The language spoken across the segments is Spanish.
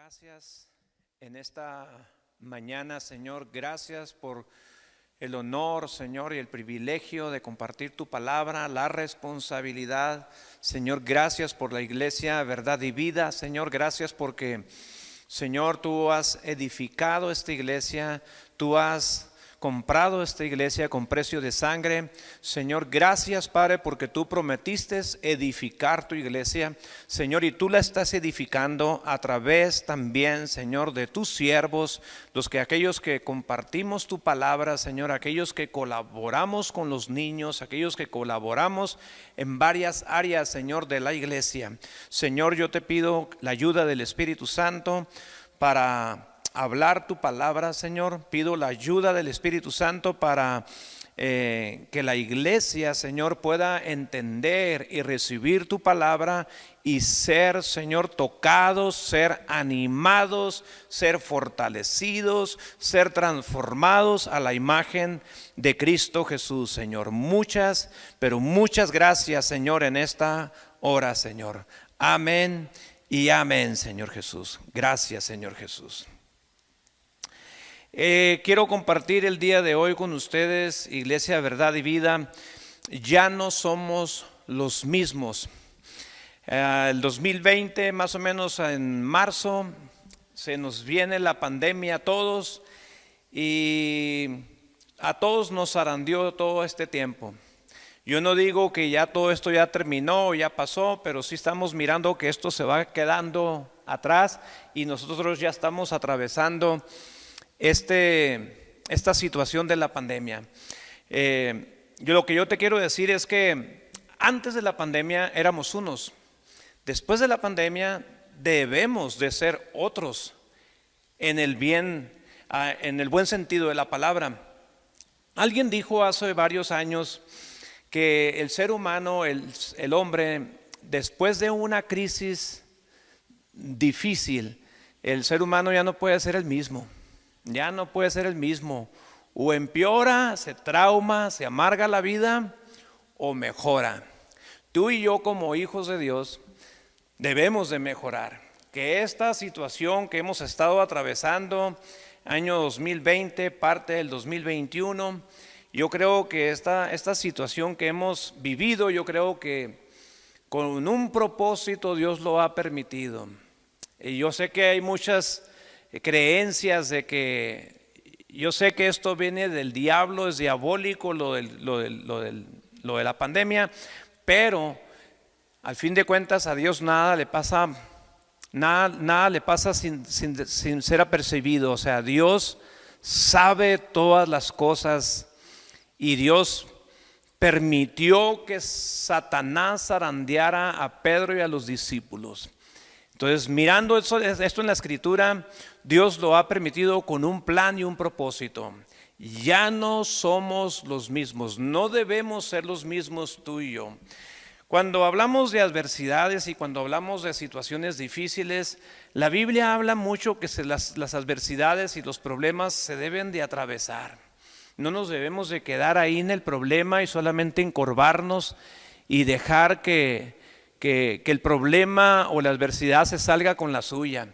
Gracias en esta mañana, Señor. Gracias por el honor, Señor, y el privilegio de compartir tu palabra, la responsabilidad. Señor, gracias por la iglesia Verdad y Vida. Señor, gracias porque, Señor, tú has edificado esta iglesia, tú has comprado esta iglesia con precio de sangre. Señor, gracias, Padre, porque tú prometiste edificar tu iglesia, Señor, y tú la estás edificando a través también, Señor, de tus siervos, aquellos que compartimos tu palabra, Señor, aquellos que colaboramos con los niños, aquellos que colaboramos en varias áreas, Señor, de la iglesia. Señor, yo te pido la ayuda del Espíritu Santo para hablar tu palabra, Señor. Pido la ayuda del Espíritu Santo para que la iglesia, Señor, pueda entender y recibir tu palabra y ser, Señor, tocados, ser animados, ser fortalecidos, ser transformados a la imagen de Cristo Jesús, Señor. Muchas, pero muchas gracias, Señor, en esta hora, Señor. Amén y amén, Señor Jesús. Gracias, Señor Jesús. Quiero compartir el día de hoy con ustedes, Iglesia Verdad y Vida. Ya no somos los mismos. El 2020, más o menos en marzo, se nos viene la pandemia a todos y a todos nos zarandeó todo este tiempo. Yo no digo que ya todo esto ya terminó, ya pasó, pero sí estamos mirando que esto se va quedando atrás y nosotros ya estamos atravesando esta situación de la pandemia. Lo que yo te quiero decir es que antes de la pandemia éramos unos. Después de la pandemia debemos de ser otros en el buen sentido de la palabra. Alguien dijo hace varios años que el ser humano, el hombre, después de una crisis difícil, el ser humano ya no puede ser el mismo. Ya no puede ser el mismo. O empeora, se trauma, se amarga la vida, o mejora. Tú y yo, como hijos de Dios, debemos de mejorar. Que esta situación que hemos estado atravesando, año 2020, parte del 2021, yo creo que esta situación que hemos vivido, yo creo que con un propósito Dios lo ha permitido. Y yo sé que hay muchas creencias de que yo sé que esto viene del diablo, es diabólico lo de la pandemia, pero al fin de cuentas a Dios nada le pasa sin ser apercibido. O sea, Dios sabe todas las cosas y Dios permitió que Satanás zarandeara a Pedro y a los discípulos. Entonces, mirando esto en la Escritura, Dios lo ha permitido con un plan y un propósito. Ya no somos los mismos, no debemos ser los mismos tú y yo. Cuando hablamos de adversidades y cuando hablamos de situaciones difíciles, la Biblia habla mucho que las adversidades y los problemas se deben de atravesar. No nos debemos de quedar ahí en el problema y solamente encorvarnos y dejar que el problema o la adversidad se salga con la suya.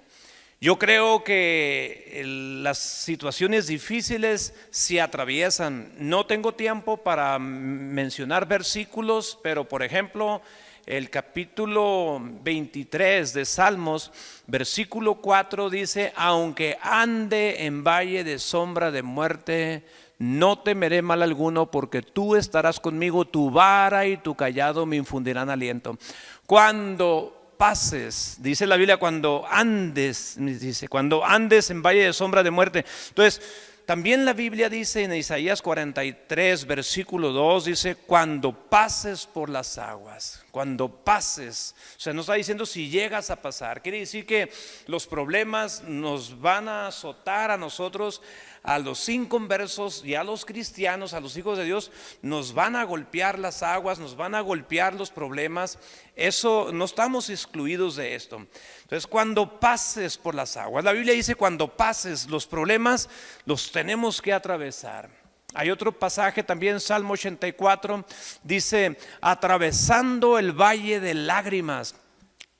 Yo creo que las situaciones difíciles se atraviesan. No tengo tiempo para mencionar versículos, pero por ejemplo, el capítulo 23 de Salmos, versículo 4 dice: aunque ande en valle de sombra de muerte, no temeré mal alguno, porque tú estarás conmigo, tu vara y tu cayado me infundirán aliento. Cuando pases, dice la Biblia, cuando andes en valle de sombra de muerte. Entonces, también la Biblia dice en Isaías 43, versículo 2, dice: cuando pases por las aguas. Cuando pases, o sea, no está diciendo si llegas a pasar. Quiere decir que los problemas nos van a azotar a nosotros, a los inconversos y a los cristianos, a los hijos de Dios, nos van a golpear las aguas, nos van a golpear los problemas. Eso, no estamos excluidos de esto. Entonces, cuando pases por las aguas, la Biblia dice: cuando pases, los problemas los tenemos que atravesar. Hay otro pasaje también, Salmo 84, dice: atravesando el valle de lágrimas,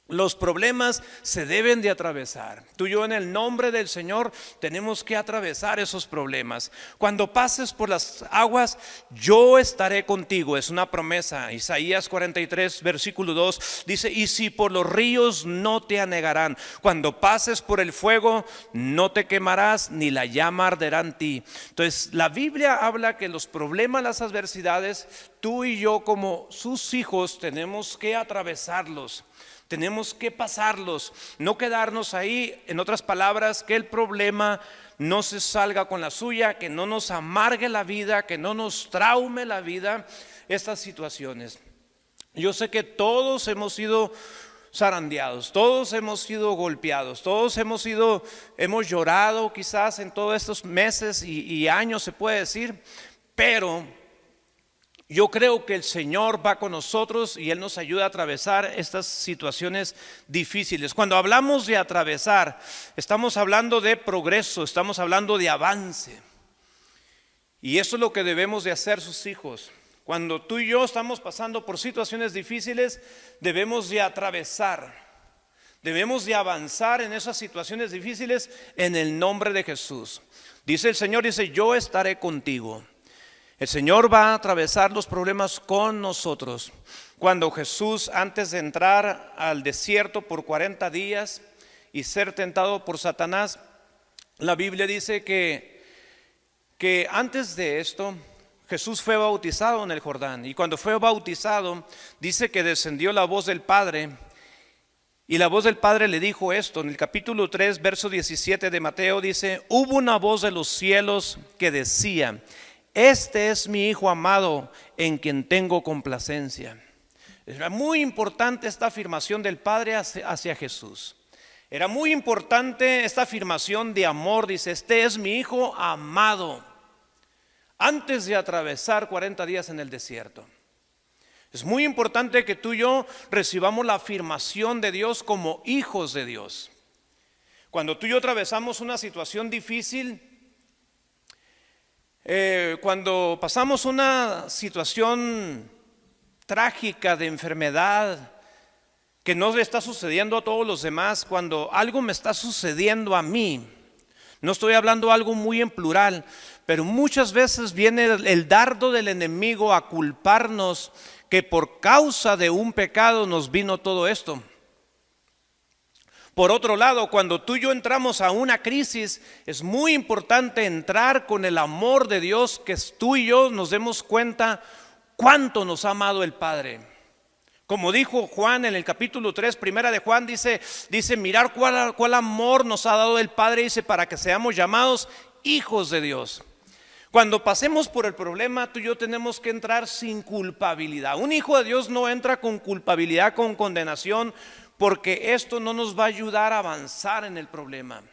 Los problemas se deben de atravesar. Tú y yo en el nombre del Señor tenemos que atravesar esos problemas. Cuando pases por las aguas, yo estaré contigo. Es una promesa. Isaías 43, versículo 2 dice: y si por los ríos, no te anegarán. Cuando pases por el fuego, no te quemarás, ni la llama arderá en ti. Entonces la Biblia habla que los problemas, las adversidades, tú y yo como sus hijos tenemos que atravesarlos. Tenemos que pasarlos, no quedarnos ahí. En otras palabras, que el problema no se salga con la suya, que no nos amargue la vida, que no nos traume la vida estas situaciones. Yo sé que todos hemos sido zarandeados, todos hemos sido golpeados, todos hemos llorado quizás en todos estos meses y años, se puede decir, pero yo creo que el Señor va con nosotros y Él nos ayuda a atravesar estas situaciones difíciles. Cuando hablamos de atravesar, estamos hablando de progreso, estamos hablando de avance. Y eso es lo que debemos de hacer sus hijos. Cuando tú y yo estamos pasando por situaciones difíciles, debemos de atravesar, debemos de avanzar en esas situaciones difíciles en el nombre de Jesús. Dice el Señor, dice: yo estaré contigo. El Señor va a atravesar los problemas con nosotros. Cuando Jesús, antes de entrar al desierto por 40 días y ser tentado por Satanás, la Biblia dice que antes de esto Jesús fue bautizado en el Jordán. Y cuando fue bautizado, dice que descendió la voz del Padre. Y la voz del Padre le dijo esto, en el capítulo 3, verso 17 de Mateo, dice: hubo una voz de los cielos que decía: este es mi Hijo amado, en quien tengo complacencia. Era muy importante esta afirmación del Padre hacia Jesús. Era muy importante esta afirmación de amor. Dice: este es mi Hijo amado. Antes de atravesar 40 días en el desierto. Es muy importante que tú y yo recibamos la afirmación de Dios como hijos de Dios. Cuando tú y yo atravesamos una situación difícil, cuando pasamos una situación trágica de enfermedad que no le está sucediendo a todos los demás, cuando algo me está sucediendo a mí, no estoy hablando algo muy en plural, pero muchas veces viene el dardo del enemigo a culparnos que por causa de un pecado nos vino todo esto. Por otro lado, cuando tú y yo entramos a una crisis, es muy importante entrar con el amor de Dios, que tú y yo nos demos cuenta cuánto nos ha amado el Padre. Como dijo Juan en el capítulo 3, primera de Juan, dice mirar cuál amor nos ha dado el Padre, dice, para que seamos llamados hijos de Dios. Cuando pasemos por el problema, tú y yo tenemos que entrar sin culpabilidad. Un hijo de Dios no entra con culpabilidad, con condenación, porque esto no nos va a ayudar a avanzar en el problema.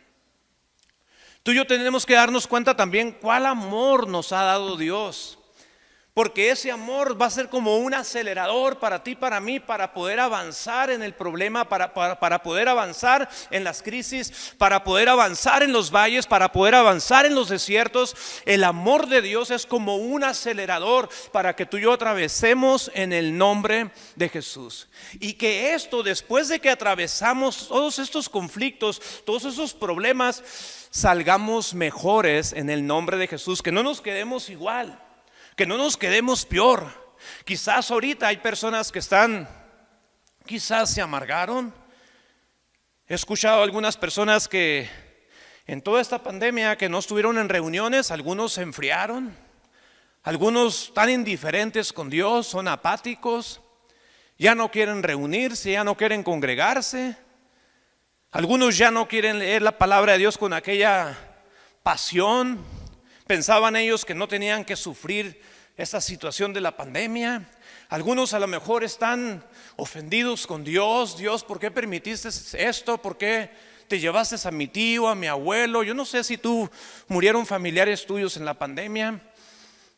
Tú y yo tenemos que darnos cuenta también cuál amor nos ha dado Dios. Porque ese amor va a ser como un acelerador para ti, para mí, para poder avanzar en el problema, para poder avanzar en las crisis, para poder avanzar en los valles, para poder avanzar en los desiertos. El amor de Dios es como un acelerador para que tú y yo atravesemos en el nombre de Jesús. Y que esto, después de que atravesamos todos estos conflictos, todos esos problemas, salgamos mejores en el nombre de Jesús, que no nos quedemos igual, que no nos quedemos peor. Quizás ahorita hay personas que quizás se amargaron. He escuchado a algunas personas que en toda esta pandemia que no estuvieron en reuniones, algunos se enfriaron, algunos están indiferentes con Dios, son apáticos, ya no quieren reunirse, ya no quieren congregarse. Algunos ya no quieren leer la palabra de Dios con aquella pasión. Pensaban ellos que no tenían que sufrir esta situación de la pandemia. Algunos a lo mejor están ofendidos con Dios. Dios, ¿por qué permitiste esto? ¿Por qué te llevaste a mi tío, a mi abuelo? Yo no sé si murieron familiares tuyos en la pandemia,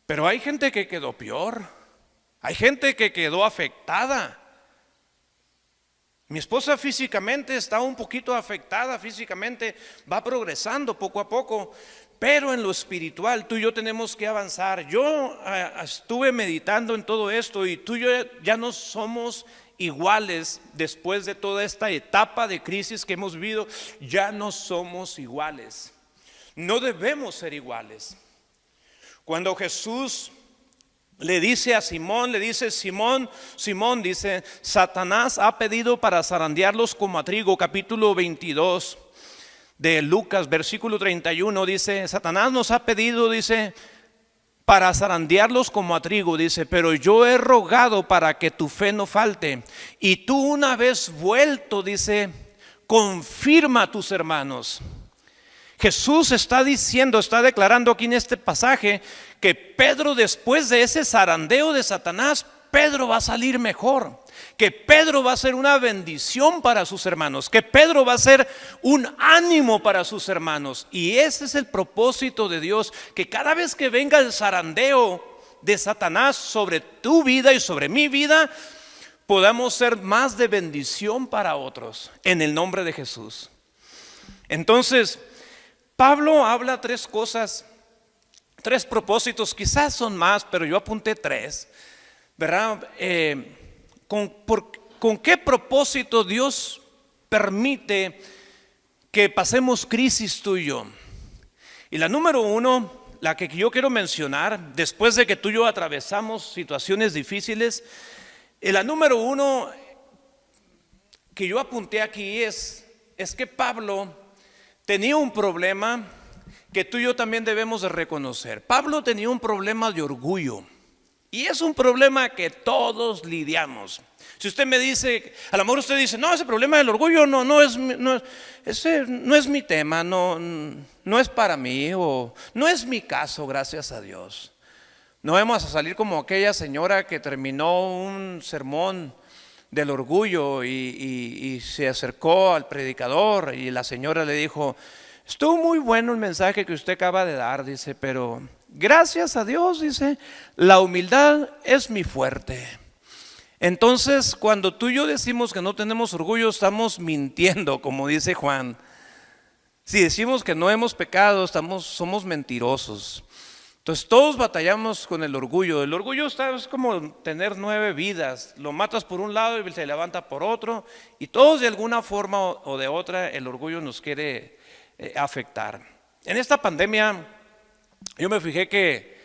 pero hay gente que quedó peor. Hay gente que quedó afectada. Mi esposa físicamente está un poquito afectada, físicamente va progresando poco a poco, pero en lo espiritual tú y yo tenemos que avanzar. Yo estuve meditando en todo esto y tú y yo ya no somos iguales después de toda esta etapa de crisis que hemos vivido. Ya no somos iguales. No debemos ser iguales. Cuando Jesús le dice a Simón, le dice: Simón, Simón, dice, Satanás ha pedido para zarandearlos como a trigo. Capítulo 22 de Lucas, versículo 31, dice: Satanás nos ha pedido, dice, para zarandearlos como a trigo, dice, pero yo he rogado para que tu fe no falte. Y tú, una vez vuelto, dice, confirma a tus hermanos. Jesús está diciendo, está declarando aquí en este pasaje que Pedro, después de ese zarandeo de Satanás, Pedro va a salir mejor, que Pedro va a ser una bendición para sus hermanos, que Pedro va a ser un ánimo para sus hermanos. Y ese es el propósito de Dios, que cada vez que venga el zarandeo de Satanás sobre tu vida y sobre mi vida, podamos ser más de bendición para otros, en el nombre de Jesús. Entonces, Pablo habla tres cosas, tres propósitos, quizás son más, pero yo apunté tres, ¿verdad? ¿Con qué propósito Dios permite que pasemos crisis tú y yo? Y la número uno, la que yo quiero mencionar, después de que tú y yo atravesamos situaciones difíciles, la número uno que yo apunté aquí es que Pablo tenía un problema que tú y yo también debemos de reconocer. Pablo tenía un problema de orgullo, y es un problema que todos lidiamos. Si usted me dice, a lo mejor usted dice: no, ese problema del orgullo ese no es mi tema, no es para mí, o no es mi caso, gracias a Dios. No vamos a salir como aquella señora que terminó un sermón del orgullo y se acercó al predicador, y la señora le dijo: estuvo muy bueno el mensaje que usted acaba de dar, dice, pero gracias a Dios, dice, la humildad es mi fuerte. Entonces, cuando tú y yo decimos que no tenemos orgullo, estamos mintiendo, como dice Juan. Si decimos que no hemos pecado, somos mentirosos. Entonces todos batallamos con el orgullo. El orgullo es como tener 9 vidas. Lo matas por un lado y se levanta por otro, y todos de alguna forma o de otra el orgullo nos quiere afectar. En esta pandemia yo me fijé que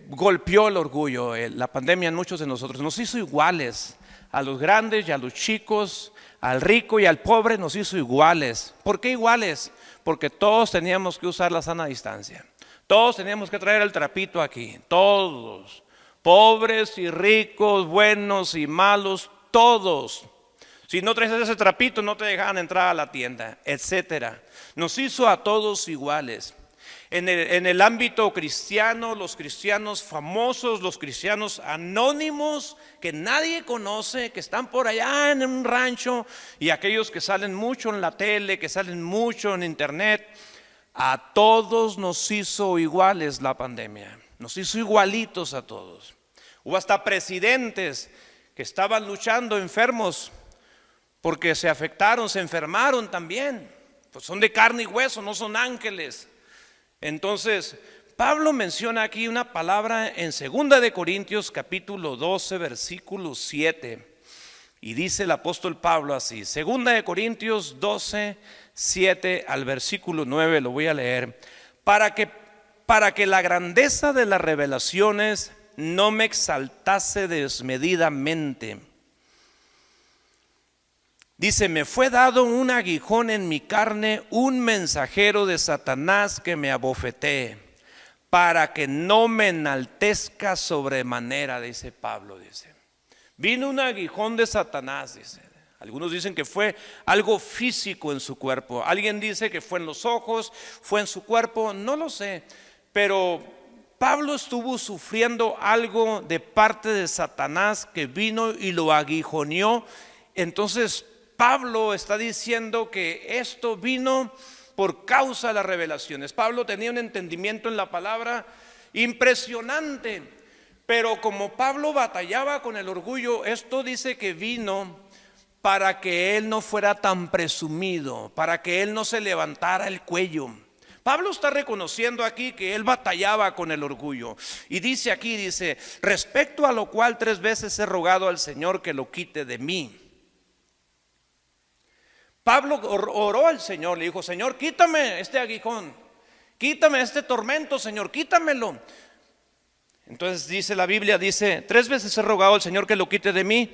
golpeó el orgullo. La pandemia en muchos de nosotros nos hizo iguales, a los grandes y a los chicos, al rico y al pobre nos hizo iguales. ¿Por qué iguales? Porque todos teníamos que usar la sana distancia. Todos teníamos que traer el trapito aquí, todos, pobres y ricos, buenos y malos, todos. Si no traes ese trapito, no te dejaban entrar a la tienda, etcétera. Nos hizo a todos iguales. En el ámbito cristiano, los cristianos famosos, los cristianos anónimos que nadie conoce, que están por allá en un rancho, y aquellos que salen mucho en la tele, que salen mucho en internet, a todos nos hizo iguales la pandemia, nos hizo igualitos a todos. Hubo hasta presidentes que estaban luchando enfermos porque se afectaron, se enfermaron también, pues son de carne y hueso, no son ángeles. Entonces, Pablo menciona aquí una palabra en 2 de Corintios capítulo 12, versículo 7. Y dice el apóstol Pablo así, 2 de Corintios 12, 7 al versículo 9, lo voy a leer. Para que la grandeza de las revelaciones no me exaltase desmedidamente. Dice: me fue dado un aguijón en mi carne, un mensajero de Satanás que me abofetee, para que no me enaltezca sobremanera, dice Pablo, dice. Vino un aguijón de Satanás, dice. Algunos dicen que fue algo físico en su cuerpo. Alguien dice que fue en los ojos, fue en su cuerpo, no lo sé. Pero Pablo estuvo sufriendo algo de parte de Satanás que vino y lo aguijoneó. Entonces Pablo está diciendo que esto vino por causa de las revelaciones. Pablo tenía un entendimiento en la palabra impresionante. Pero como Pablo batallaba con el orgullo, esto dice que vino para que él no fuera tan presumido, para que él no se levantara el cuello, Pablo está reconociendo aquí que él batallaba con el orgullo. Y dice aquí, dice, respecto a lo cual 3 veces he rogado al Señor que lo quite de mí. Pablo oró al Señor, le dijo, Señor, quítame este aguijón, quítame este tormento, Señor, quítamelo. Entonces dice la Biblia, dice, 3 veces he rogado al Señor que lo quite de mí.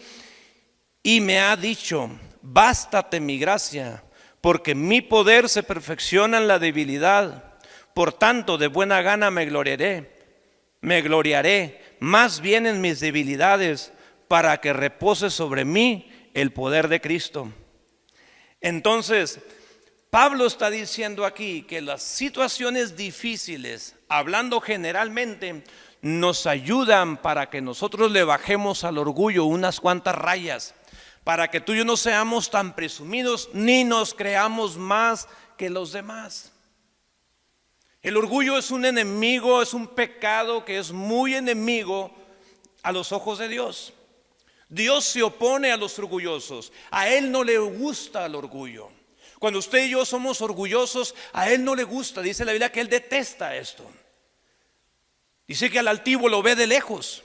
Y me ha dicho, bástate mi gracia, porque mi poder se perfecciona en la debilidad. Por tanto, de buena gana me gloriaré más bien en mis debilidades, para que repose sobre mí el poder de Cristo. Entonces, Pablo está diciendo aquí que las situaciones difíciles, hablando generalmente, nos ayudan para que nosotros le bajemos al orgullo unas cuantas rayas, para que tú y yo no seamos tan presumidos ni nos creamos más que los demás. El orgullo es un enemigo, es un pecado que es muy enemigo a los ojos de Dios. Dios se opone a los orgullosos, a Él no le gusta el orgullo. Cuando usted y yo somos orgullosos, a Él no le gusta, dice la Biblia que Él detesta esto. Dice que al altivo lo ve de lejos,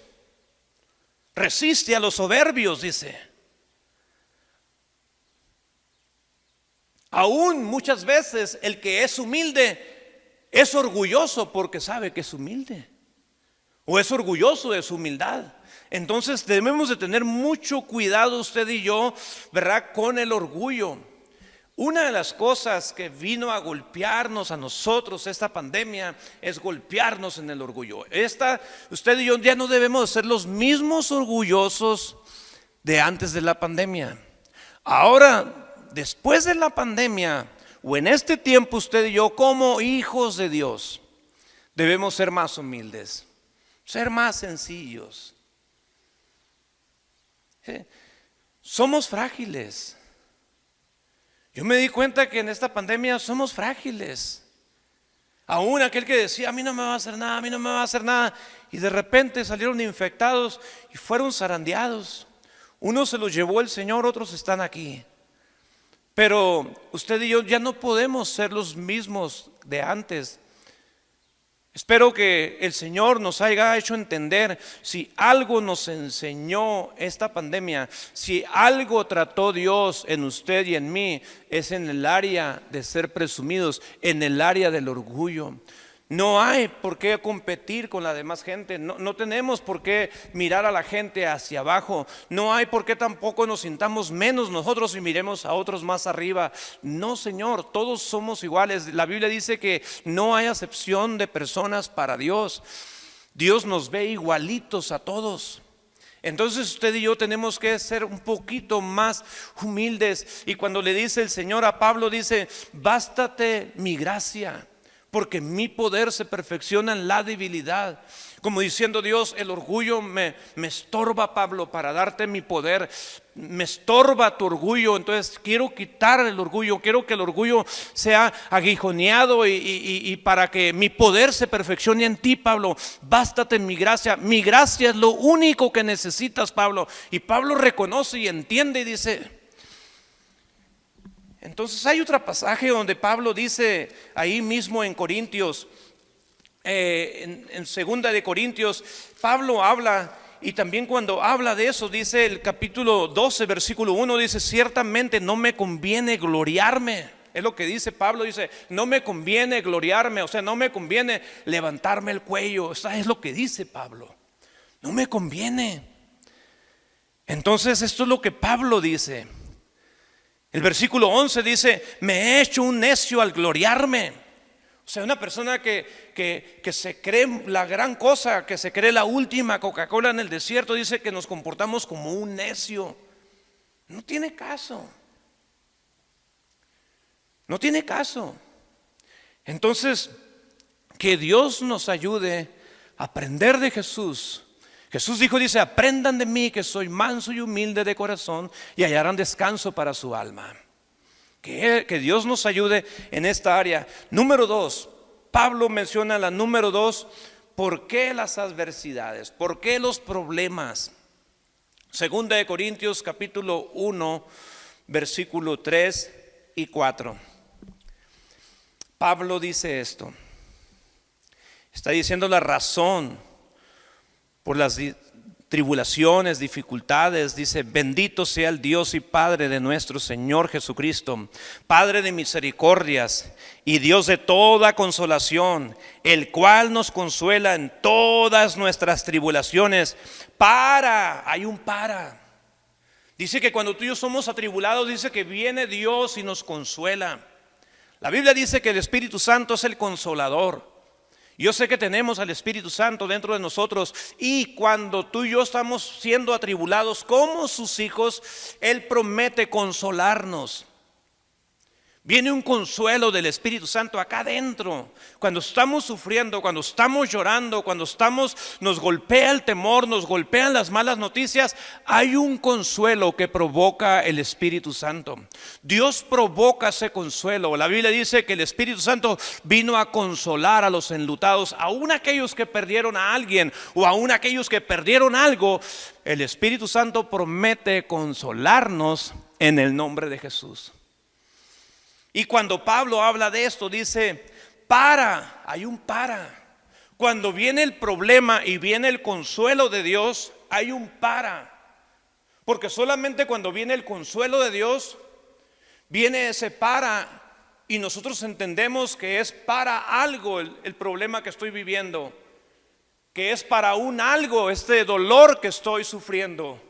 resiste a los soberbios, dice. Aún muchas veces el que es humilde es orgulloso porque sabe que es humilde, o es orgulloso de su humildad. Entonces debemos de tener mucho cuidado usted y yo, ¿verdad?, con el orgullo. Una de las cosas que vino a golpearnos a nosotros esta pandemia es golpearnos en el orgullo. Usted y yo ya no debemos ser los mismos orgullosos de antes de la pandemia. Ahora, después de la pandemia, o en este tiempo, usted y yo como hijos de Dios debemos ser más humildes, ser más sencillos. Somos frágiles. Yo me di cuenta que en esta pandemia somos frágiles. Aún aquel que decía, a mí no me va a hacer nada, a mí no me va a hacer nada, y de repente salieron infectados y fueron zarandeados. Unos se los llevó el Señor, otros están aquí. Pero usted y yo ya no podemos ser los mismos de antes. Espero que el Señor nos haya hecho entender, si algo nos enseñó esta pandemia, si algo trató Dios en usted y en mí, es en el área de ser presumidos, en el área del orgullo. No hay por qué competir con la demás gente, no tenemos por qué mirar a la gente hacia abajo, no hay por qué tampoco nos sintamos menos nosotros y miremos a otros más arriba. No, Señor, todos somos iguales. La Biblia dice que no hay acepción de personas para Dios. Dios nos ve igualitos a todos. Entonces usted y yo tenemos que ser un poquito más humildes. Y cuando le dice el Señor a Pablo, dice, bástate mi gracia, porque mi poder se perfecciona en la debilidad. Como diciendo Dios, el orgullo me estorba, Pablo, para darte mi poder. Me estorba tu orgullo, entonces quiero quitar el orgullo. Quiero que el orgullo sea aguijoneado y para que mi poder se perfeccione en ti, Pablo. Bástate mi gracia. Mi gracia es lo único que necesitas, Pablo. Y Pablo reconoce y entiende y dice. Entonces hay otro pasaje donde Pablo dice ahí mismo en Corintios, en segunda de Corintios, Pablo habla, y también cuando habla de eso dice el capítulo 12 versículo 1, dice, ciertamente no me conviene gloriarme. Es lo que dice Pablo, dice, no me conviene gloriarme, o sea, no me conviene levantarme el cuello. Eso es lo que dice Pablo, no me conviene. Entonces esto es lo que Pablo dice. El versículo 11 dice, me he hecho un necio al gloriarme. O sea, una persona que se cree la gran cosa, que se cree la última Coca-Cola en el desierto, dice que nos comportamos como un necio. No tiene caso. No tiene caso. Entonces, que Dios nos ayude a aprender de Jesús. Jesús dijo, dice, aprendan de mí que soy manso y humilde de corazón y hallarán descanso para su alma. Que Dios nos ayude en esta área. Número 2, Pablo menciona la número 2, ¿por qué las adversidades? ¿Por qué los problemas? Segunda de Corintios capítulo 1, versículo 3 y 4. Pablo dice esto. Está diciendo la razón por las tribulaciones, dificultades. Dice: bendito sea el Dios y Padre de nuestro Señor Jesucristo, Padre de misericordias y Dios de toda consolación, el cual nos consuela en todas nuestras tribulaciones. Hay un para. Dice que cuando tú y yo somos atribulados, dice que viene Dios y nos consuela. La Biblia dice que el Espíritu Santo es el consolador. Yo sé que tenemos al Espíritu Santo dentro de nosotros, y cuando tú y yo estamos siendo atribulados como sus hijos, Él promete consolarnos. Viene un consuelo del Espíritu Santo acá adentro. Cuando estamos sufriendo, cuando estamos llorando, cuando nos golpea el temor, nos golpean las malas noticias, hay un consuelo que provoca el Espíritu Santo. Dios provoca ese consuelo. La Biblia dice que el Espíritu Santo vino a consolar a los enlutados, aún aquellos que perdieron a alguien o aún aquellos que perdieron algo. El Espíritu Santo promete consolarnos en el nombre de Jesús. Y cuando Pablo habla de esto, dice: hay un para. Cuando viene el problema y viene el consuelo de Dios, hay un para. Porque solamente cuando viene el consuelo de Dios, viene ese para, y nosotros entendemos que es para algo el problema que estoy viviendo, que es para un algo este dolor que estoy sufriendo.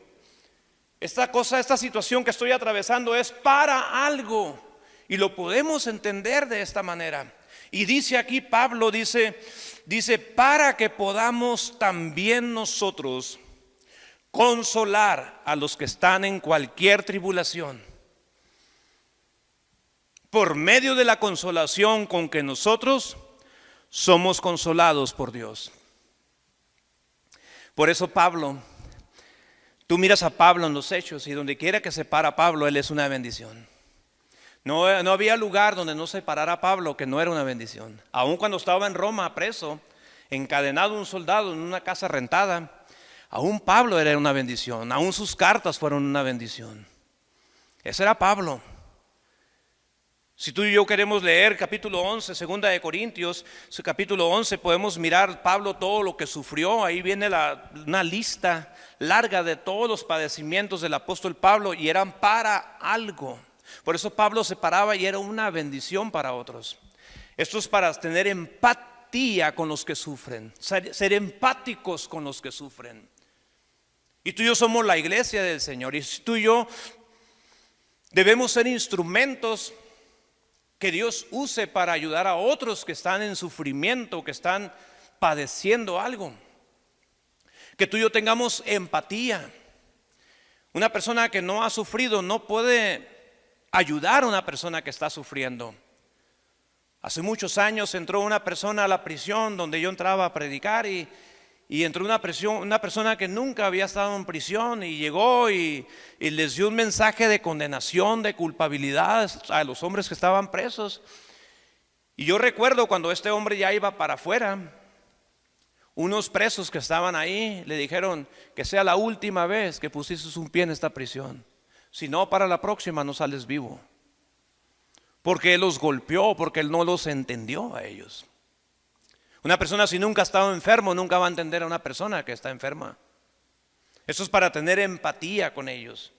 Esta situación que estoy atravesando es para algo. Y lo podemos entender de esta manera. Y dice aquí Pablo, dice para que podamos también nosotros consolar a los que están en cualquier tribulación, por medio de la consolación con que nosotros somos consolados por Dios. Por eso Pablo, tú miras a Pablo en los Hechos, y donde quiera que se para Pablo, él es una bendición. No había lugar donde no se parara a Pablo que no era una bendición. Aun cuando estaba en Roma preso, encadenado un soldado en una casa rentada, aún Pablo era una bendición. Aún sus cartas fueron una bendición. Ese era Pablo. Si tú y yo queremos leer capítulo 11, segunda de Corintios, su capítulo 11, podemos mirar Pablo todo lo que sufrió. Ahí viene una lista larga de todos los padecimientos del apóstol Pablo, y eran para algo. Por eso Pablo se paraba y era una bendición para otros. Esto es para tener empatía con los que sufren, ser empáticos con los que sufren. Y tú y yo somos la iglesia del Señor, y tú y yo debemos ser instrumentos que Dios use para ayudar a otros que están en sufrimiento, que están padeciendo algo. Que tú y yo tengamos empatía. Una persona que no ha sufrido no puede ayudar a una persona que está sufriendo. Hace muchos años entró una persona a la prisión donde yo entraba a predicar, y entró una persona que nunca había estado en prisión, y llegó y les dio un mensaje de condenación, de culpabilidad a los hombres que estaban presos. Y yo recuerdo cuando este hombre ya iba para afuera, unos presos que estaban ahí le dijeron: que sea la última vez que pusiste un pie en esta prisión. Si no, para la próxima no sales vivo. Porque Él los golpeó, porque Él no los entendió a ellos. Una persona, si nunca ha estado enfermo, nunca va a entender a una persona que está enferma. Eso es para tener empatía con ellos.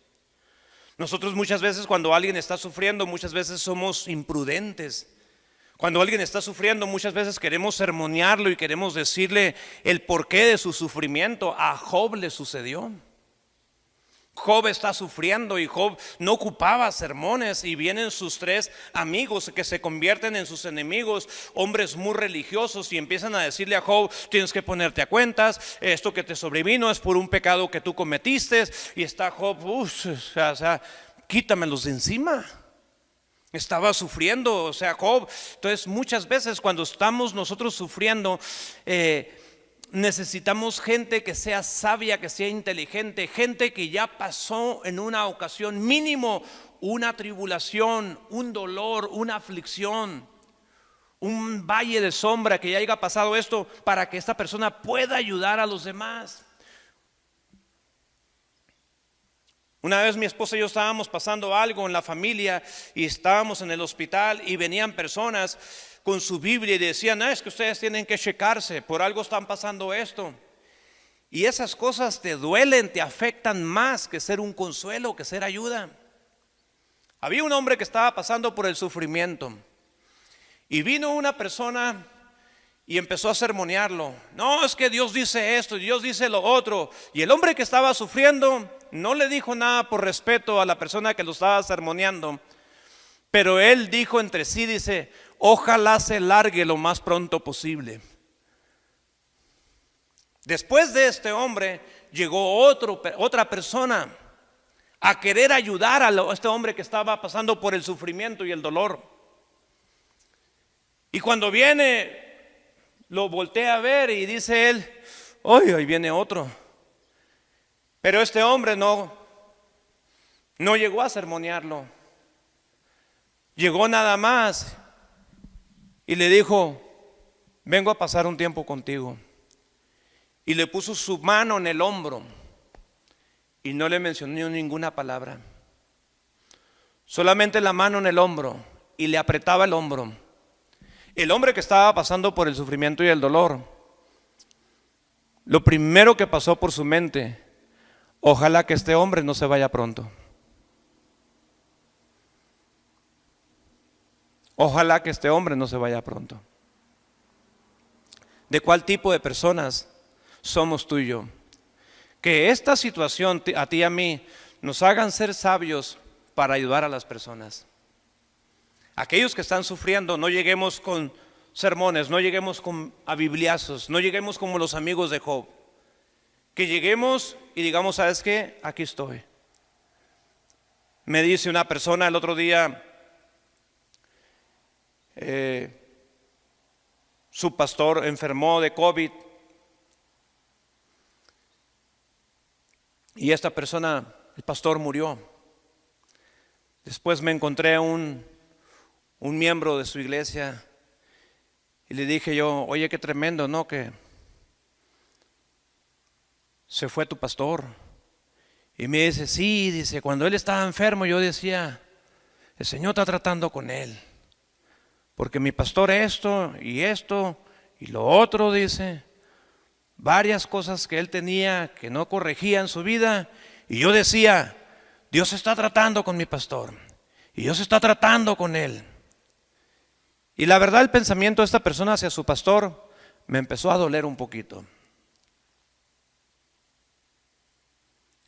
Nosotros muchas veces, cuando alguien está sufriendo, muchas veces somos imprudentes. Cuando alguien está sufriendo, muchas veces queremos sermonearlo y queremos decirle el porqué de su sufrimiento. A Job le sucedió. Job está sufriendo, y Job no ocupaba sermones, y vienen sus 3 amigos que se convierten en sus enemigos, hombres muy religiosos, y empiezan a decirle a Job: tienes que ponerte a cuentas, esto que te sobrevino es por un pecado que tú cometiste. Y está Job, quítamelos de encima. Estaba sufriendo, Job. Entonces muchas veces cuando estamos nosotros sufriendo, necesitamos gente que sea sabia, que sea inteligente, gente que ya pasó en una ocasión mínimo una tribulación, un dolor, una aflicción, un valle de sombra, que ya haya pasado esto, para que esta persona pueda ayudar a los demás. Una vez mi esposa y yo estábamos pasando algo en la familia, y estábamos en el hospital, y venían personas con su Biblia y decían, es que ustedes tienen que checarse, por algo están pasando esto. Y esas cosas te duelen, te afectan más que ser un consuelo, que ser ayuda. Había un hombre que estaba pasando por el sufrimiento y vino una persona y empezó a sermonearlo. No, es que Dios dice esto, Dios dice lo otro. Y el hombre que estaba sufriendo no le dijo nada por respeto a la persona que lo estaba sermoneando, pero él dijo entre sí, dice, ojalá se largue lo más pronto posible. Después de este hombre llegó otra persona a querer ayudar a este hombre que estaba pasando por el sufrimiento y el dolor. Y cuando viene, lo voltea a ver y dice él, ¡ay, ahí viene otro! Pero este hombre no llegó a sermonearlo. Llegó nada más y le dijo, vengo a pasar un tiempo contigo. Y le puso su mano en el hombro y no le mencionó ninguna palabra. Solamente la mano en el hombro y le apretaba el hombro. El hombre que estaba pasando por el sufrimiento y el dolor, lo primero que pasó por su mente, ojalá que este hombre no se vaya pronto. Ojalá que este hombre no se vaya pronto. ¿De cuál tipo de personas somos tú y yo? Que esta situación a ti y a mí nos hagan ser sabios para ayudar a las personas. Aquellos que están sufriendo, no lleguemos con sermones, no lleguemos a bibliazos, no lleguemos como los amigos de Job. Que lleguemos y digamos, ¿sabes qué? Aquí estoy. Me dice una persona el otro día, su pastor enfermó de COVID y esta persona, el pastor, murió. Después me encontré un miembro de su iglesia y le dije yo, oye, qué tremendo, ¿no? Que se fue tu pastor. Y me dice, sí, dice, cuando él estaba enfermo yo decía, el Señor está tratando con él. Porque mi pastor esto y lo otro, dice, varias cosas que él tenía que no corregía en su vida. Y yo decía, Dios está tratando con mi pastor y Dios está tratando con él. Y la verdad, el pensamiento de esta persona hacia su pastor me empezó a doler un poquito.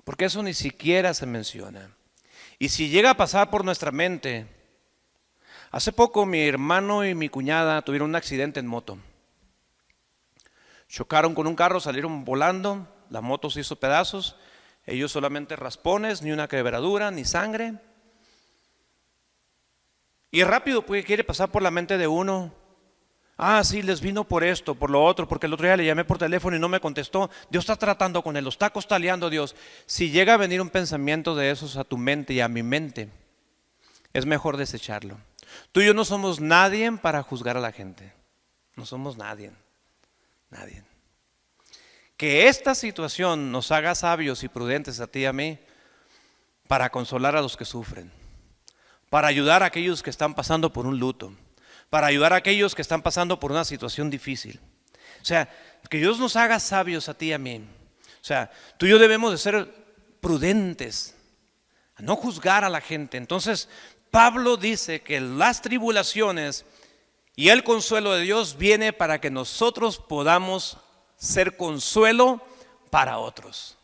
Porque eso ni siquiera se menciona. Y si llega a pasar por nuestra mente, hace poco mi hermano y mi cuñada tuvieron un accidente en moto. Chocaron con un carro, salieron volando, la moto se hizo pedazos, ellos solamente raspones, ni una quebradura, ni sangre. Y rápido quiere pasar por la mente de uno, sí, les vino por esto, por lo otro, porque el otro día le llamé por teléfono y no me contestó. Dios está tratando con él, lo está costaleando Dios. Si llega a venir un pensamiento de esos a tu mente y a mi mente, es mejor desecharlo. Tú y yo no somos nadie para juzgar a la gente. No somos nadie. Que esta situación nos haga sabios y prudentes a ti y a mí para consolar a los que sufren, para ayudar a aquellos que están pasando por un luto, para ayudar a aquellos que están pasando por una situación difícil. O sea, que Dios nos haga sabios a ti y a mí. O sea, tú y yo debemos de ser prudentes, a no juzgar a la gente. Entonces, Pablo dice que las tribulaciones y el consuelo de Dios viene para que nosotros podamos ser consuelo para otros.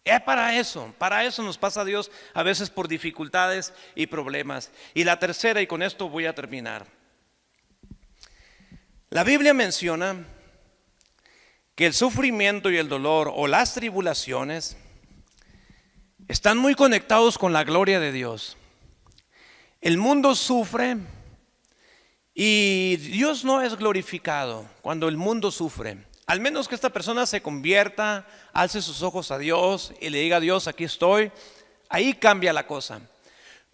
Es para eso nos pasa a Dios a veces por dificultades y problemas. Y la tercera, y con esto voy a terminar. La Biblia menciona que el sufrimiento y el dolor o las tribulaciones están muy conectados con la gloria de Dios. El mundo sufre y Dios no es glorificado cuando el mundo sufre. Al menos que esta persona se convierta, alce sus ojos a Dios y le diga a Dios, aquí estoy, ahí cambia la cosa.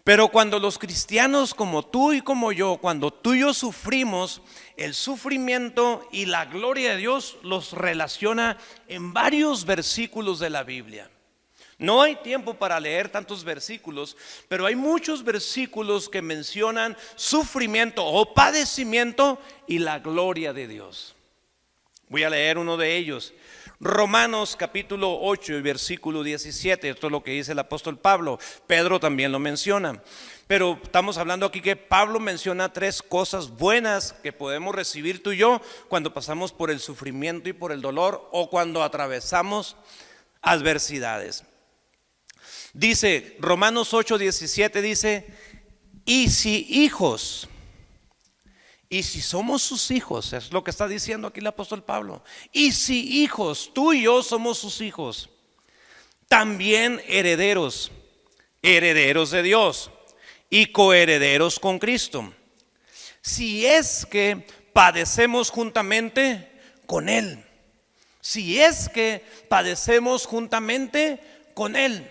Pero cuando los cristianos como tú y como yo, cuando tú y yo sufrimos, el sufrimiento y la gloria de Dios los relaciona en varios versículos de la Biblia. No hay tiempo para leer tantos versículos, pero hay muchos versículos que mencionan sufrimiento o padecimiento y la gloria de Dios. Voy a leer uno de ellos. Romanos capítulo 8 y versículo 17. Esto es lo que dice el apóstol Pablo. Pedro también lo menciona. Pero estamos hablando aquí que Pablo menciona tres cosas buenas que podemos recibir tú y yo cuando pasamos por el sufrimiento y por el dolor, o cuando atravesamos adversidades. Dice Romanos 8:17, dice: y si somos sus hijos, es lo que está diciendo aquí el apóstol Pablo. Y si hijos, tú y yo somos sus hijos, también herederos, herederos de Dios y coherederos con Cristo, si es que padecemos juntamente con Él. Si es que padecemos juntamente con Él.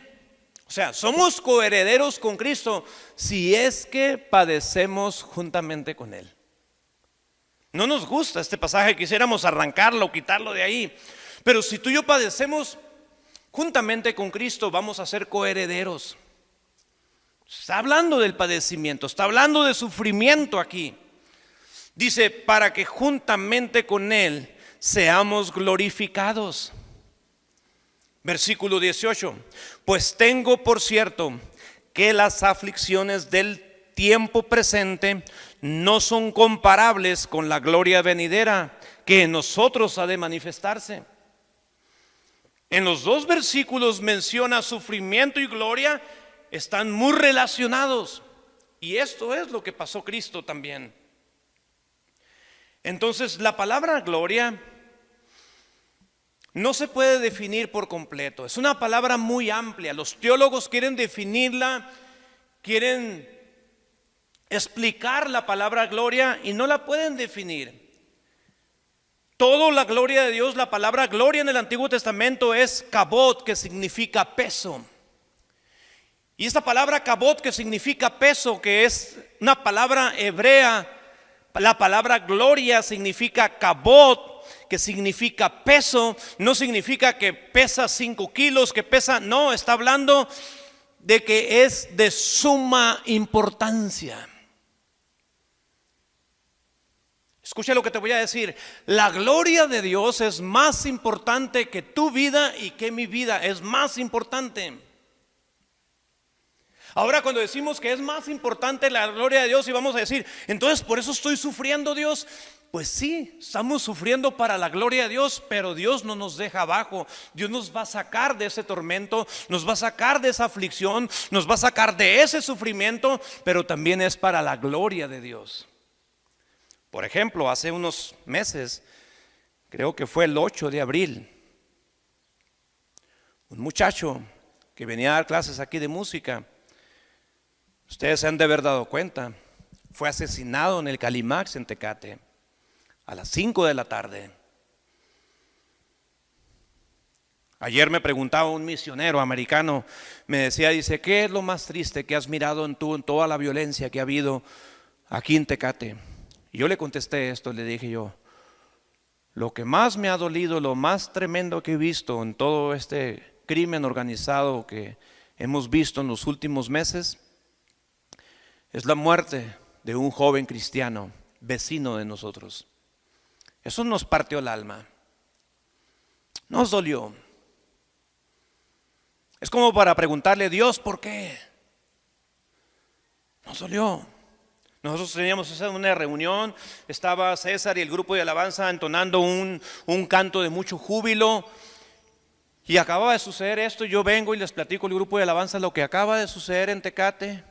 O sea, somos coherederos con Cristo si es que padecemos juntamente con Él. No nos gusta este pasaje, quisiéramos arrancarlo, quitarlo de ahí. Pero si tú y yo padecemos juntamente con Cristo, vamos a ser coherederos. Está hablando del padecimiento, está hablando de sufrimiento aquí. Dice, para que juntamente con Él seamos glorificados. Versículo 18, pues tengo por cierto que las aflicciones del tiempo presente no son comparables con la gloria venidera que en nosotros ha de manifestarse. En los dos versículos menciona sufrimiento y gloria, están muy relacionados. Y esto es lo que pasó Cristo también. Entonces la palabra gloria no se puede definir por completo. Es una palabra muy amplia. Los teólogos quieren definirla, quieren explicar la palabra gloria y no la pueden definir. Toda la gloria de Dios, la palabra gloria en el Antiguo Testamento es kabod, que significa peso. Y esta palabra kabod, que significa peso, que es una palabra hebrea, la palabra gloria significa kabod, que significa peso. No significa que pesa 5 kilos, que pesa, no, está hablando de que es de suma importancia. Escucha lo que te voy a decir. La gloria de Dios es más importante que tu vida y que mi vida. Es más importante. Ahora, cuando decimos que es más importante la gloria de Dios y vamos a decir, entonces por eso estoy sufriendo, Dios. Pues sí, estamos sufriendo para la gloria de Dios, pero Dios no nos deja abajo. Dios nos va a sacar de ese tormento, nos va a sacar de esa aflicción, nos va a sacar de ese sufrimiento, pero también es para la gloria de Dios. Por ejemplo, hace unos meses, creo que fue el 8 de abril, un muchacho que venía a dar clases aquí de música, ustedes se han de haber dado cuenta, fue asesinado en el Calimax en Tecate a las 5 de la tarde. Ayer me preguntaba un misionero americano, me decía, dice, ¿qué es lo más triste que has mirado en toda la violencia que ha habido aquí en Tecate? Y yo le contesté esto, le dije yo, lo que más me ha dolido, lo más tremendo que he visto en todo este crimen organizado que hemos visto en los últimos meses, es la muerte de un joven cristiano, vecino de nosotros. Eso nos partió el alma, nos dolió. Es como para preguntarle, Dios, ¿por qué? Nos dolió. Nosotros teníamos una reunión, estaba César y el grupo de alabanza entonando un canto de mucho júbilo y acababa de suceder esto. Yo vengo y les platico al grupo de alabanza lo que acaba de suceder en Tecate,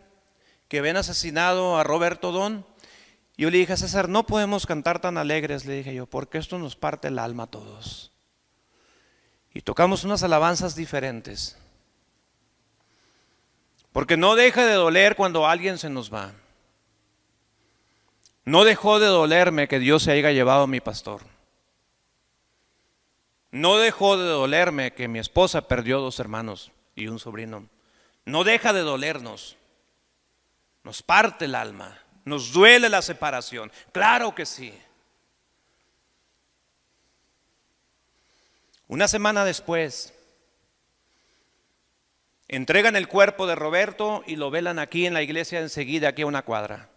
que ven asesinado a Roberto Don. Yo le dije a César, no podemos cantar tan alegres, le dije yo, porque esto nos parte el alma a todos. Y tocamos unas alabanzas diferentes, porque no deja de doler cuando alguien se nos va. No dejó de dolerme que Dios se haya llevado a mi pastor. No dejó de dolerme que mi esposa perdió 2 hermanos y un sobrino. No deja de dolernos. Nos parte el alma. Nos duele la separación. Claro que sí. Una semana después, entregan el cuerpo de Roberto y lo velan aquí en la iglesia enseguida, aquí a una cuadra.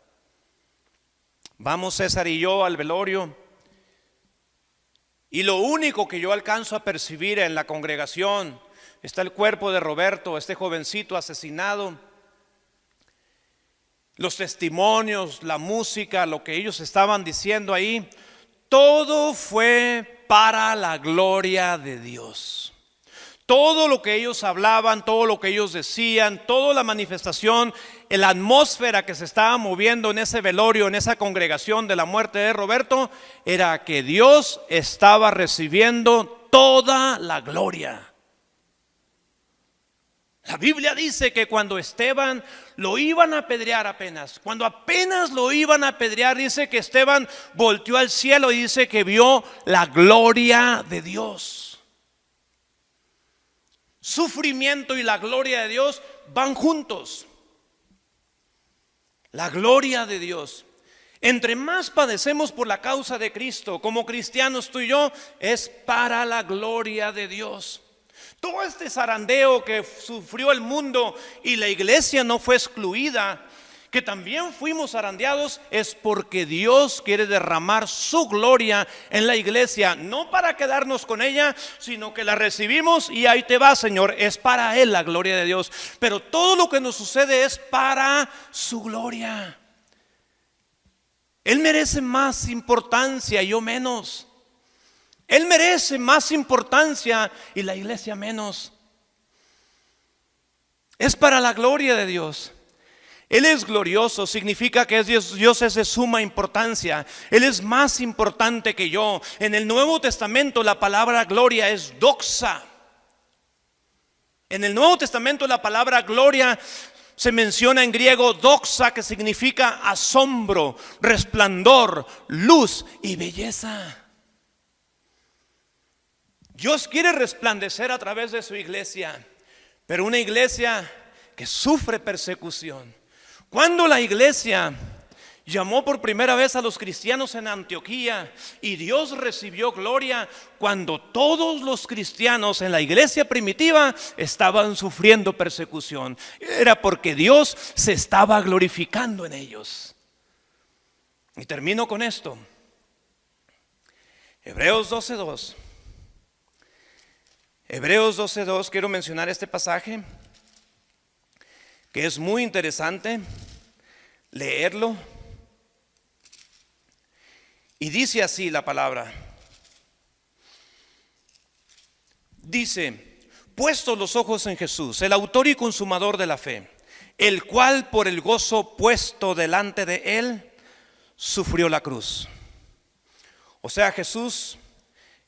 Vamos César y yo al velorio, y lo único que yo alcanzo a percibir en la congregación, está el cuerpo de Roberto, este jovencito asesinado. Los testimonios, la música, lo que ellos estaban diciendo ahí, todo fue para la gloria de Dios. Todo lo que ellos hablaban, todo lo que ellos decían, toda la manifestación, la atmósfera que se estaba moviendo en ese velorio, en esa congregación de la muerte de Roberto, era que Dios estaba recibiendo toda la gloria. La Biblia dice que cuando Esteban lo iban a apedrear cuando apenas lo iban a apedrear, dice que Esteban volteó al cielo y dice que vio la gloria de Dios. Sufrimiento y la gloria de Dios van juntos. La gloria de Dios. Entre más padecemos por la causa de Cristo, como cristianos tú y yo, es para la gloria de Dios. Todo este zarandeo que sufrió el mundo y la iglesia no fue excluida, que también fuimos zarandeados, es porque Dios quiere derramar su gloria en la iglesia, no para quedarnos con ella, sino que la recibimos y ahí te va, Señor, es para Él la gloria de Dios. Pero todo lo que nos sucede es para su gloria. Él merece más importancia y yo menos. Él merece más importancia y la iglesia menos. Es para la gloria de Dios. Él es glorioso, significa que Dios es de suma importancia. Él es más importante que yo. En el Nuevo Testamento la palabra gloria es doxa. En el Nuevo Testamento la palabra gloria se menciona en griego doxa, que significa asombro, resplandor, luz y belleza. Dios quiere resplandecer a través de su iglesia, pero una iglesia que sufre persecución. Cuando la iglesia llamó por primera vez a los cristianos en Antioquía y Dios recibió gloria, cuando todos los cristianos en la iglesia primitiva estaban sufriendo persecución, era porque Dios se estaba glorificando en ellos. Y termino con esto. Hebreos 12:2. Hebreos 12:2, quiero mencionar este pasaje que es muy interesante leerlo. Y dice así la palabra. Dice: puestos los ojos en Jesús, el autor y consumador de la fe, el cual por el gozo puesto delante de él sufrió la cruz. O sea, Jesús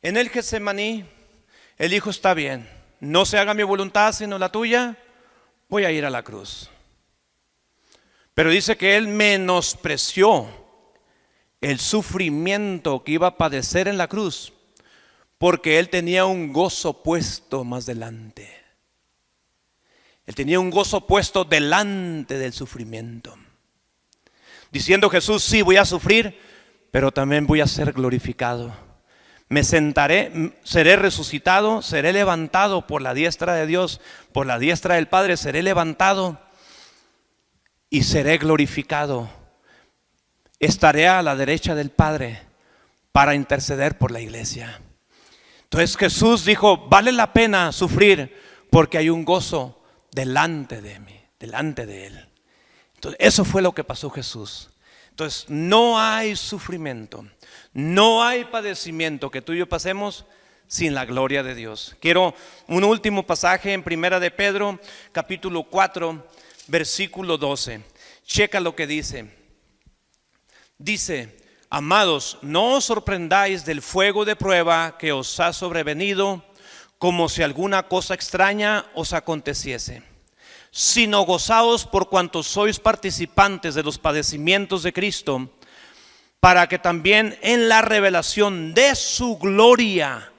en el Getsemaní, él dijo: está bien, no se haga mi voluntad sino la tuya, voy a ir a la cruz. Pero dice que él menospreció el sufrimiento que iba a padecer en la cruz, porque él tenía un gozo puesto más delante. Él tenía un gozo puesto delante del sufrimiento, diciendo Jesús: sí, voy a sufrir, pero también voy a ser glorificado. Me sentaré, seré resucitado, seré levantado por la diestra de Dios, por la diestra del Padre, seré levantado y seré glorificado. Estaré a la derecha del Padre para interceder por la iglesia. Entonces Jesús dijo: vale la pena sufrir porque hay un gozo delante de mí, delante de Él. Entonces eso fue lo que pasó Jesús. Entonces no hay sufrimiento, no hay padecimiento que tú y yo pasemos sin la gloria de Dios. Quiero un último pasaje en Primera de Pedro, capítulo 4, versículo 12. Checa lo que dice. Dice: amados, no os sorprendáis del fuego de prueba que os ha sobrevenido, como si alguna cosa extraña os aconteciese, sino gozaos por cuanto sois participantes de los padecimientos de Cristo, para que también en la revelación de su gloria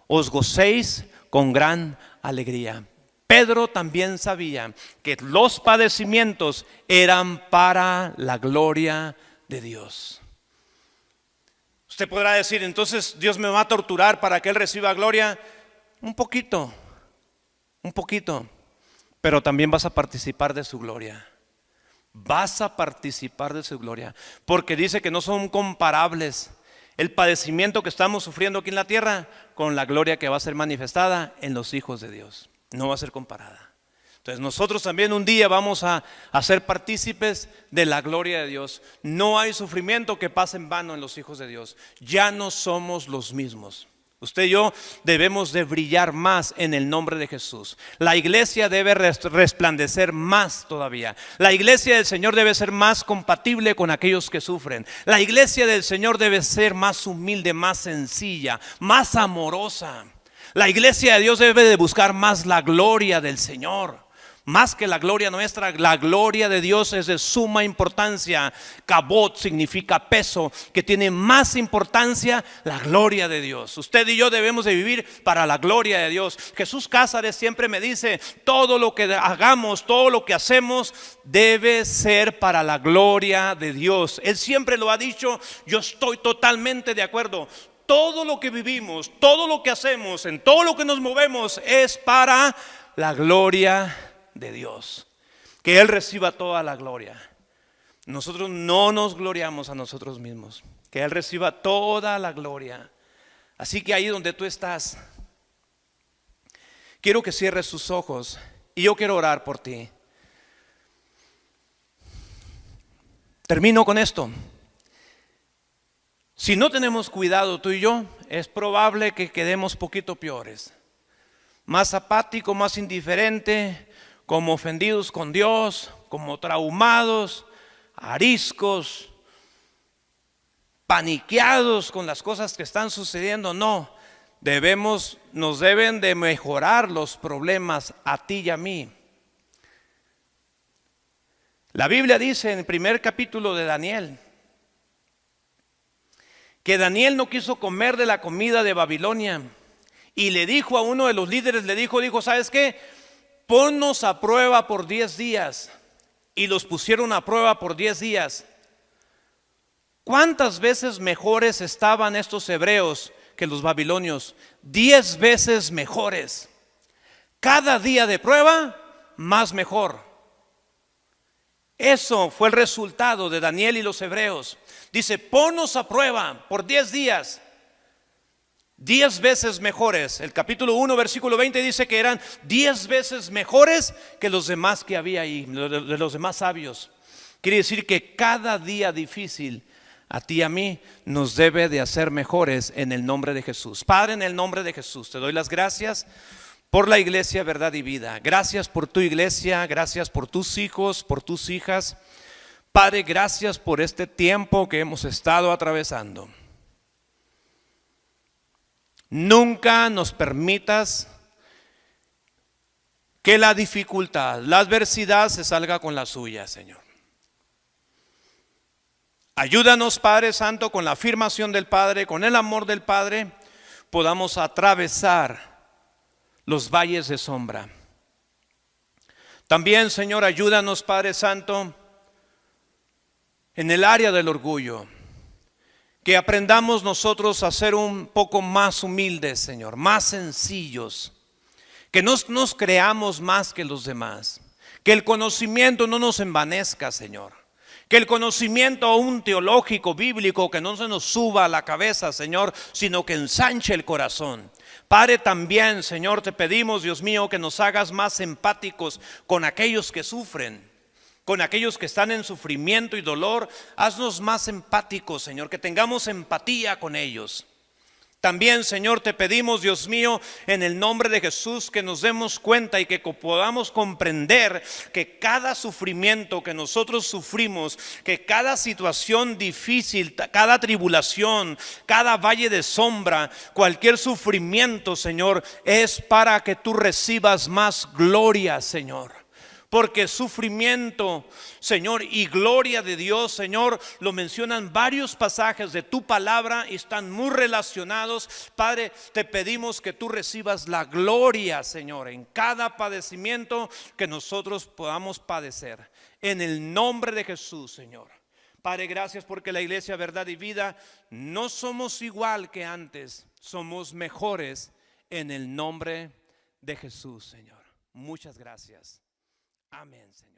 os gocéis con gran alegría. Pedro también sabía que los padecimientos eran para la gloria de Dios. Usted podrá decir: entonces Dios me va a torturar para que Él reciba gloria. Un poquito. pero también vas a participar de su gloria. Vas a participar de su gloria, porque dice que no son comparables el padecimiento que estamos sufriendo aquí en la tierra con la gloria que va a ser manifestada en los hijos de Dios. No va a ser comparada. Entonces nosotros también un día vamos a ser partícipes de la gloria de Dios. No hay sufrimiento que pase en vano en los hijos de Dios. Ya no somos los mismos. Usted y yo debemos de brillar más en el nombre de Jesús. La iglesia debe resplandecer más todavía. La iglesia del Señor debe ser más compatible con aquellos que sufren. La iglesia del Señor debe ser más humilde, más sencilla, más amorosa. La iglesia de Dios debe de buscar más la gloria del Señor. Más que la gloria nuestra, la gloria de Dios es de suma importancia. Kabot significa peso, que tiene más importancia la gloria de Dios. Usted y yo debemos de vivir para la gloria de Dios. Jesús Cázares siempre me dice, todo lo que hagamos, todo lo que hacemos debe ser para la gloria de Dios. Él siempre lo ha dicho, yo estoy totalmente de acuerdo. Todo lo que vivimos, todo lo que hacemos, en todo lo que nos movemos es para la gloria de Dios. Que Él reciba toda la gloria. Nosotros no nos gloriamos a nosotros mismos. Que Él reciba toda la gloria. Así que ahí donde tú estás, quiero que cierres tus ojos y yo quiero orar por ti. Termino con esto. Si no tenemos cuidado tú y yo, es probable que quedemos poquito peores. Más apático, más indiferente, como ofendidos con Dios, como traumados, ariscos, paniqueados con las cosas que están sucediendo. No, nos deben de mejorar los problemas a ti y a mí. La Biblia dice en el primer capítulo de Daniel que Daniel no quiso comer de la comida de Babilonia y le dijo a uno de los líderes, dijo, ¿sabes qué? Ponnos a prueba por 10 días. Y los pusieron a prueba por 10 días. ¿Cuántas veces mejores estaban estos hebreos que los babilonios? 10 veces mejores. Cada día de prueba, más mejor. Eso fue el resultado de Daniel y los hebreos. Dice, ponnos a prueba por 10 días. 10 veces mejores. El capítulo 1 versículo 20 dice que eran 10 veces mejores que los demás que había ahí, de los demás sabios. Quiere decir que cada día difícil a ti y a mí nos debe de hacer mejores en el nombre de Jesús. Padre, en el nombre de Jesús te doy las gracias por la iglesia Verdad y Vida. Gracias por tu iglesia, gracias por tus hijos, por tus hijas. Padre, gracias por este tiempo que hemos estado atravesando. Nunca nos permitas que la dificultad, la adversidad se salga con la suya, Señor. Ayúdanos, Padre Santo, con la afirmación del Padre, con el amor del Padre, podamos atravesar los valles de sombra. También, Señor, ayúdanos, Padre Santo, en el área del orgullo. Que aprendamos nosotros a ser un poco más humildes, Señor, más sencillos. Que no nos creamos más que los demás. Que el conocimiento no nos envanezca, Señor. Que el conocimiento aún teológico, bíblico, que no se nos suba a la cabeza, Señor, sino que ensanche el corazón. Padre, también, Señor, te pedimos, Dios mío, que nos hagas más empáticos con aquellos que sufren, con aquellos que están en sufrimiento y dolor. Haznos más empáticos, Señor, que tengamos empatía con ellos. También, Señor, te pedimos, Dios mío, en el nombre de Jesús, que nos demos cuenta y que podamos comprender que cada sufrimiento que nosotros sufrimos, que cada situación difícil, cada tribulación, cada valle de sombra, cualquier sufrimiento, Señor, es para que tú recibas más gloria, Señor. Porque sufrimiento, Señor, y gloria de Dios, Señor, lo mencionan varios pasajes de tu palabra y están muy relacionados. Padre, te pedimos que tú recibas la gloria, Señor, en cada padecimiento que nosotros podamos padecer. En el nombre de Jesús, Señor. Padre, gracias porque la iglesia Verdad y Vida no somos igual que antes, somos mejores en el nombre de Jesús, Señor. Muchas gracias. Amén, Señor.